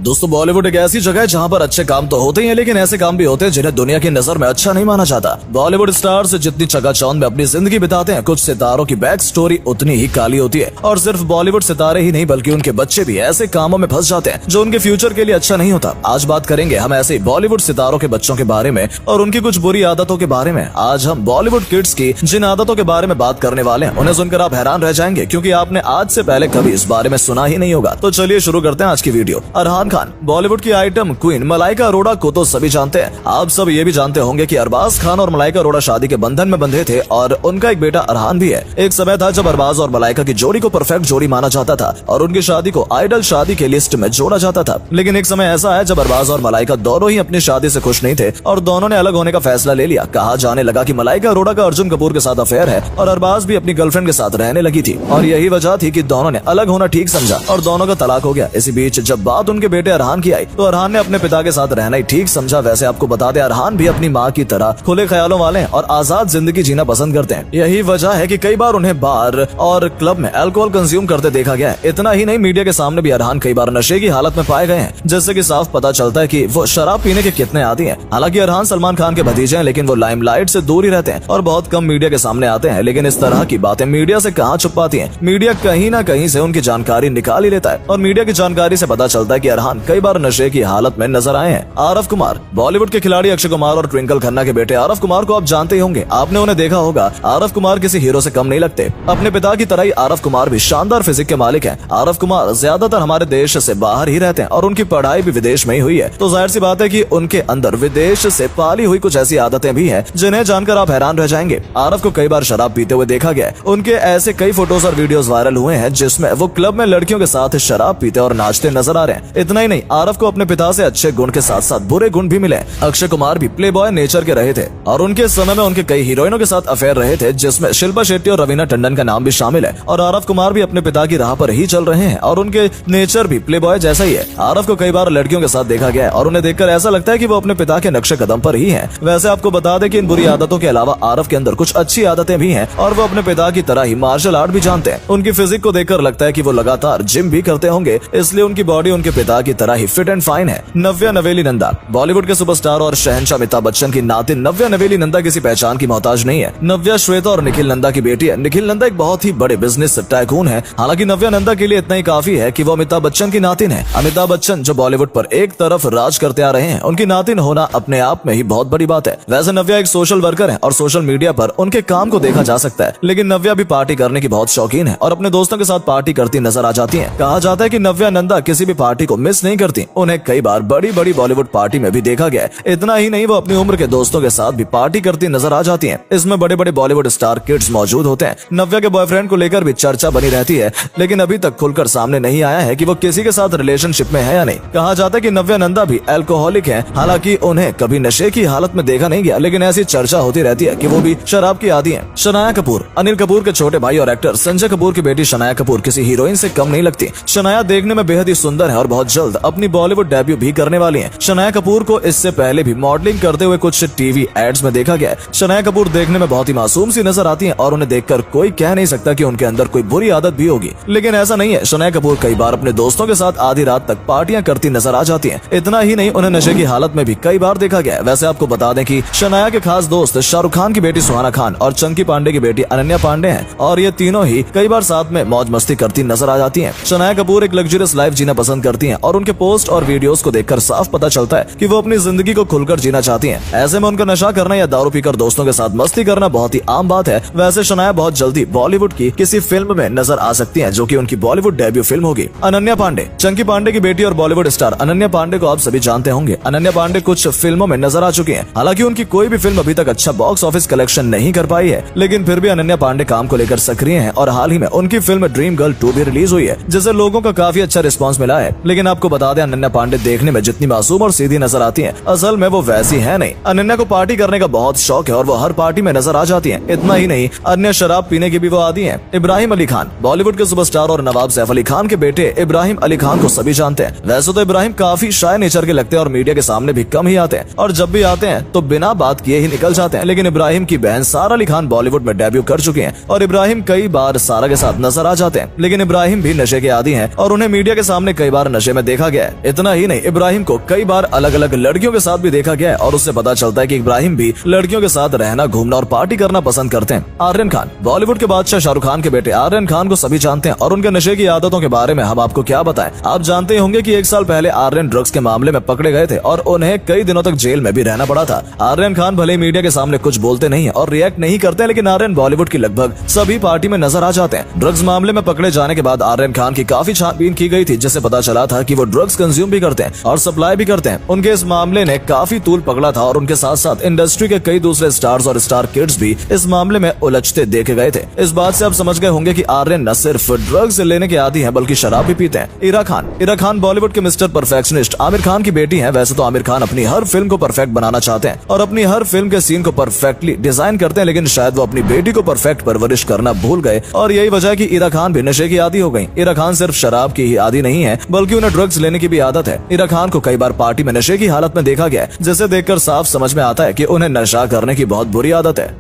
दोस्तों बॉलीवुड एक ऐसी जगह है जहाँ पर अच्छे काम तो होते ही हैं, लेकिन ऐसे काम भी होते हैं जिन्हें दुनिया की नजर में अच्छा नहीं माना जाता। बॉलीवुड स्टार्स जितनी चकाचौंध में अपनी जिंदगी बिताते हैं, कुछ सितारों की बैक स्टोरी उतनी ही काली होती है। और सिर्फ बॉलीवुड सितारे ही नहीं बल्कि उनके बच्चे भी ऐसे कामों में फंस जाते हैं जो उनके फ्यूचर के लिए अच्छा नहीं होता। आज बात करेंगे हम ऐसे बॉलीवुड सितारों के बच्चों के बारे में और उनकी कुछ बुरी आदतों के बारे में। आज हम बॉलीवुड किड्स की जिन आदतों के बारे में बात करने वाले हैं उन्हें सुनकर आप हैरान रह जाएंगे, क्योंकि आपने आज से पहले कभी इस बारे में सुना ही नहीं होगा। तो चलिए शुरू करते हैं आज की वीडियो। अरहान खान, बॉलीवुड की आइटम क्वीन मलाइका अरोड़ा को तो सभी जानते हैं। आप सब ये भी जानते होंगे कि अरबाज खान और मलाइका अरोड़ा शादी के बंधन में बंधे थे और उनका एक बेटा अरहान भी है। एक समय था जब अरबाज और मलाइका की जोड़ी को परफेक्ट जोड़ी माना जाता था और उनकी शादी को आइडल शादी के लिस्ट में जोड़ा जाता था। लेकिन एक समय ऐसा है जब अरबाज और मलाइका दोनों ही अपनी शादी से खुश नहीं थे और दोनों ने अलग होने का फैसला ले लिया। कहा जाने लगा कि मलाइका अरोड़ा का अर्जुन कपूर के साथ अफेयर है और अरबाज भी अपनी गर्लफ्रेंड के साथ रहने लगी थी और यही वजह थी कि दोनों ने अलग होना ठीक समझा और दोनों का तलाक हो गया। इसी बीच जब बात उनके बेटे अरहान की आई तो अरहान ने अपने पिता के साथ रहना ही ठीक समझा। वैसे आपको बता दें, अरहान भी अपनी माँ की तरह खुले ख्यालों वाले हैं और आजाद जिंदगी जीना पसंद करते हैं। यही वजह है कि कई बार उन्हें बार और क्लब में अल्कोहल कंज्यूम करते देखा गया है। इतना ही नहीं, मीडिया के सामने भी अरहान कई बार नशे की हालत में पाए गए हैं, जिससे कि साफ पता चलता है कि वो शराब पीने के कितने आदी हैं। हालांकि अरहान सलमान खान के भतीजे हैं, लेकिन वो लाइमलाइट से दूर ही रहते हैं और बहुत कम मीडिया के सामने आते हैं। लेकिन इस तरह की बातें मीडिया से कहाँ छुप पाती हैं। मीडिया कहीं ना कहीं से उनकी जानकारी निकाल ही लेता है और मीडिया की जानकारी से पता चलता है कि अरहान कई बार नशे की हालत में नजर आए हैं। आरफ कुमार, बॉलीवुड के खिलाड़ी अक्षय कुमार और ट्विंकल खन्ना के बेटे आरफ कुमार को आप जानते ही होंगे। आपने उन्हें देखा होगा। आरफ कुमार किसी हीरो से कम नहीं लगते। अपने पिता की तरह ही आरफ कुमार भी शानदार फिजिक के मालिक हैं। आरफ कुमार ज्यादातर हमारे देश से बाहर ही रहते हैं और उनकी पढ़ाई भी विदेश में ही हुई है, तो जाहिर सी बात है कि उनके अंदर विदेश से पाली हुई कुछ ऐसी आदतें भी हैं जिन्हें जानकर आप हैरान रह जाएंगे। आरफ को कई बार शराब पीते हुए देखा गया है। उनके ऐसे कई फोटोज और वीडियोस वायरल हुए हैं जिसमें वो क्लब में लड़कियों के साथ शराब पीते और नाचते नजर आ रहे हैं। इतना ही नहीं, आरफ को अपने पिता से अच्छे गुण के साथ साथ बुरे गुण भी मिले। अक्षय कुमार भी प्लेबॉय नेचर के रहे थे और उनके समय में उनके कई हीरोइनों के साथ अफेयर रहे थे, जिसमें शिल्पा शेट्टी और रवीना टंडन का नाम भी शामिल है। और आरफ कुमार भी अपने पिता की राह पर ही चल रहे हैं और उनके नेचर भी प्लेबॉय जैसा ही है। आरफ को कई बार लड़कियों के साथ देखा गया है और उन्हें देखकर ऐसा लगता है कि वो अपने पिता के नक्शे कदम पर ही हैं। वैसे आपको बता दें कि इन बुरी आदतों के अलावा आरफ के अंदर कुछ अच्छी आदतें भी हैं और वो अपने पिता की तरह ही मार्शल आर्ट भी जानते हैं। उनकी फिजिक को देखकर लगता है कि वो लगातार जिम भी करते होंगे, इसलिए उनकी बॉडी उनके पिता की तरह ही फिट एंड फाइन है। नव्या नवेली नंदा, बॉलीवुड के सुपरस्टार और शहंशाह अमिताभ बच्चन की नातिन नव्या नवेली नंदा किसी पहचान की मोहताज नहीं है। नव्या श्वेता और निखिल नंदा की बेटी है। निखिल नंदा एक बहुत ही बड़े बिजनेस टाइकून है। हालांकि नव्या नंदा के लिए इतना ही काफी है कि वो अमिताभ बच्चन की नातिन है। अमिताभ बच्चन जो बॉलीवुड पर एक तरफ राज करते आ रहे हैं, उनकी नातिन होना अपने आप में ही बहुत बड़ी बात है। वैसे नव्या एक सोशल वर्कर है और सोशल मीडिया पर उनके काम को देखा जा सकता है, लेकिन नव्या भी पार्टी करने की बहुत शौकीन है और अपने दोस्तों के साथ पार्टी करती नजर आ जाती है। कहा जाता है कि नव्या नंदा किसी भी पार्टी को मिस नहीं करती। उन्हें कई बार बड़ी बड़ी बॉलीवुड पार्टी में भी देखा गया है। इतना ही नहीं, वो अपनी उम्र के दोस्तों के साथ भी पार्टी करती नजर आ जाती हैं। इसमें बड़े बड़े बॉलीवुड स्टार किड्स मौजूद होते हैं। नव्या के बॉयफ्रेंड को लेकर भी चर्चा बनी रहती है, लेकिन अभी तक खुलकर सामने नहीं आया है कि वो किसी के साथ रिलेशनशिप में है या नहीं। कहा जाता है कि नव्या नंदा भी अल्कोहलिक है। हालांकि उन्हें कभी नशे की हालत में देखा नहीं गया, लेकिन ऐसी चर्चा होती रहती है कि वो भी शराब की आदी है। शनाया कपूर, अनिल कपूर के छोटे भाई और एक्टर संजय कपूर की बेटी शनाया कपूर किसी हीरोइन से कम नहीं लगती। शनाया देखने में बेहद ही सुंदर है और बहुत जल्द अपनी बॉलीवुड डेब्यू भी करने वाली है। शनाया कपूर को इससे पहले भी मॉडलिंग करते हुए कुछ टीवी एड्स में देखा गया है। शनाया कपूर देखने में बहुत ही मासूम सी नजर आती हैं और उन्हें देखकर कोई कह नहीं सकता कि उनके अंदर कोई बुरी आदत भी होगी, लेकिन ऐसा नहीं है। शनाया कपूर कई बार अपने दोस्तों के साथ आधी रात तक पार्टियां करती नजर आ जाती हैं। इतना ही नहीं, उन्हें नशे की हालत में भी कई बार देखा गया है। वैसे आपको बता दें कि शनाया के खास दोस्त शाहरुख खान की बेटी सुहाना खान और चंकी पांडे की बेटी अनन्या पांडे हैं और ये तीनों ही कई बार साथ में मौज मस्ती करती नजर आ जाती हैं। शनाया कपूर एक लग्जरियस लाइफ जीना पसंद करती हैं और उनके पोस्ट और वीडियोस को देखकर साफ पता चलता है कि वो अपनी जिंदगी को खुलकर जीना चाहती हैं। ऐसे में उनका नशा करना या दारू पीकर दोस्तों के साथ मस्ती करना बहुत ही आम बात है। वैसे शनाया बहुत जल्दी बॉलीवुड की किसी फिल्म में नजर आ सकती हैं, जो कि उनकी बॉलीवुड डेब्यू फिल्म होगी। अनन्या पांडे, चंकी पांडे की बेटी और बॉलीवुड स्टार अनन्या पांडे को आप सभी जानते होंगे। अनन्या पांडे कुछ फिल्मों में नजर आ चुकी हैं। हालांकि उनकी कोई भी फिल्म अभी तक अच्छा बॉक्स ऑफिस कलेक्शन नहीं कर पाई है, लेकिन फिर भी अनन्या पांडे काम को लेकर सक्रिय हैं और हाल ही में उनकी फिल्म ड्रीम गर्ल 2 भी रिलीज हुई है, जिसे लोगों का काफी अच्छा रिस्पांस मिला है। लेकिन आपको बता दें, अनन्या पांडे देखने में जितनी मासूम और सीधी नजर आती हैं, असल में वो वैसी है नहीं। अनन्या को पार्टी करने का बहुत शौक है और वो हर पार्टी में नजर आ जाती हैं। इतना ही नहीं, अन्य शराब पीने की भी वो आदी हैं। इब्राहिम अली खान, बॉलीवुड के सुपरस्टार और नवाब सैफ अली खान के बेटे इब्राहिम अली खान को सभी जानते हैं। वैसे तो इब्राहिम काफी शाय नेचर के लगते हैं और मीडिया के सामने भी कम ही आते हैं और जब भी आते हैं तो बिना बात किए ही निकल जाते हैं। लेकिन इब्राहिम की बहन सारा अली खान बॉलीवुड में डेब्यू कर चुकी हैं और इब्राहिम कई बार सारा के साथ नजर आ जाते हैं। लेकिन इब्राहिम भी नशे के आदी हैं और उन्हें मीडिया के सामने कई बार नशे में देखा गया है। इतना ही नहीं, इब्राहिम को कई बार अलग अलग लड़कियों के साथ भी देखा गया है और उससे पता चलता है कि इब्राहिम भी लड़कियों के साथ रहना, घूमना और पार्टी करना पसंद करते हैं। आर्यन खान, बॉलीवुड के बादशाह शाहरुख खान के बेटे आर्यन खान को सभी जानते हैं और उनके नशे की आदतों के बारे में हम आपको क्या बताएं। आप जानते होंगे कि 1 साल पहले आर्यन ड्रग्स के मामले में पकड़े गए थे और उन्हें कई दिनों तक जेल में भी रहना पड़ा था। आर्यन खान भले मीडिया के सामने कुछ बोलते नहीं है और रिएक्ट नहीं करते, लेकिन आर्यन बॉलीवुड की लगभग सभी पार्टी में नजर आ जाते हैं। ड्रग्स मामले में पकड़े जाने के बाद आर्यन खान की काफी छानबीन की गई थी, जिससे पता चला था कि वो ड्रग्स कंज्यूम भी करते हैं और सप्लाई भी करते हैं। उनके इस मामले ने काफी तूल पकड़ा था और उनके साथ साथ इंडस्ट्री के कई दूसरे स्टार्स और स्टार किड्स भी इस मामले में उलझते देखे गए थे। इस बात से आप समझ गए होंगे कि आर्यन न सिर्फ ड्रग्स लेने के आदी हैं बल्कि शराब भी पीते हैं। इरा खान बॉलीवुड के मिस्टर परफेक्शनिस्ट आमिर खान की बेटी हैं। वैसे तो आमिर खान अपनी हर फिल्म को परफेक्ट बनाना चाहते हैं और अपनी हर फिल्म के सीन को परफेक्टली डिजाइन करते हैं, लेकिन शायद वो अपनी बेटी को परफेक्ट परवरिश करना भूल गए और यही वजह है कि इरा खान भी नशे की आदी हो गई। इरा खान सिर्फ शराब की ही आदी नहीं है बल्कि उन्हें ड्रग्स लेने की भी आदत है। इरा खान को कई बार पार्टी में नशे की हालत में देखा गया है, जिसे देखकर साफ समझ में आता है कि उन्हें नशा करने की बहुत बुरी आदत है।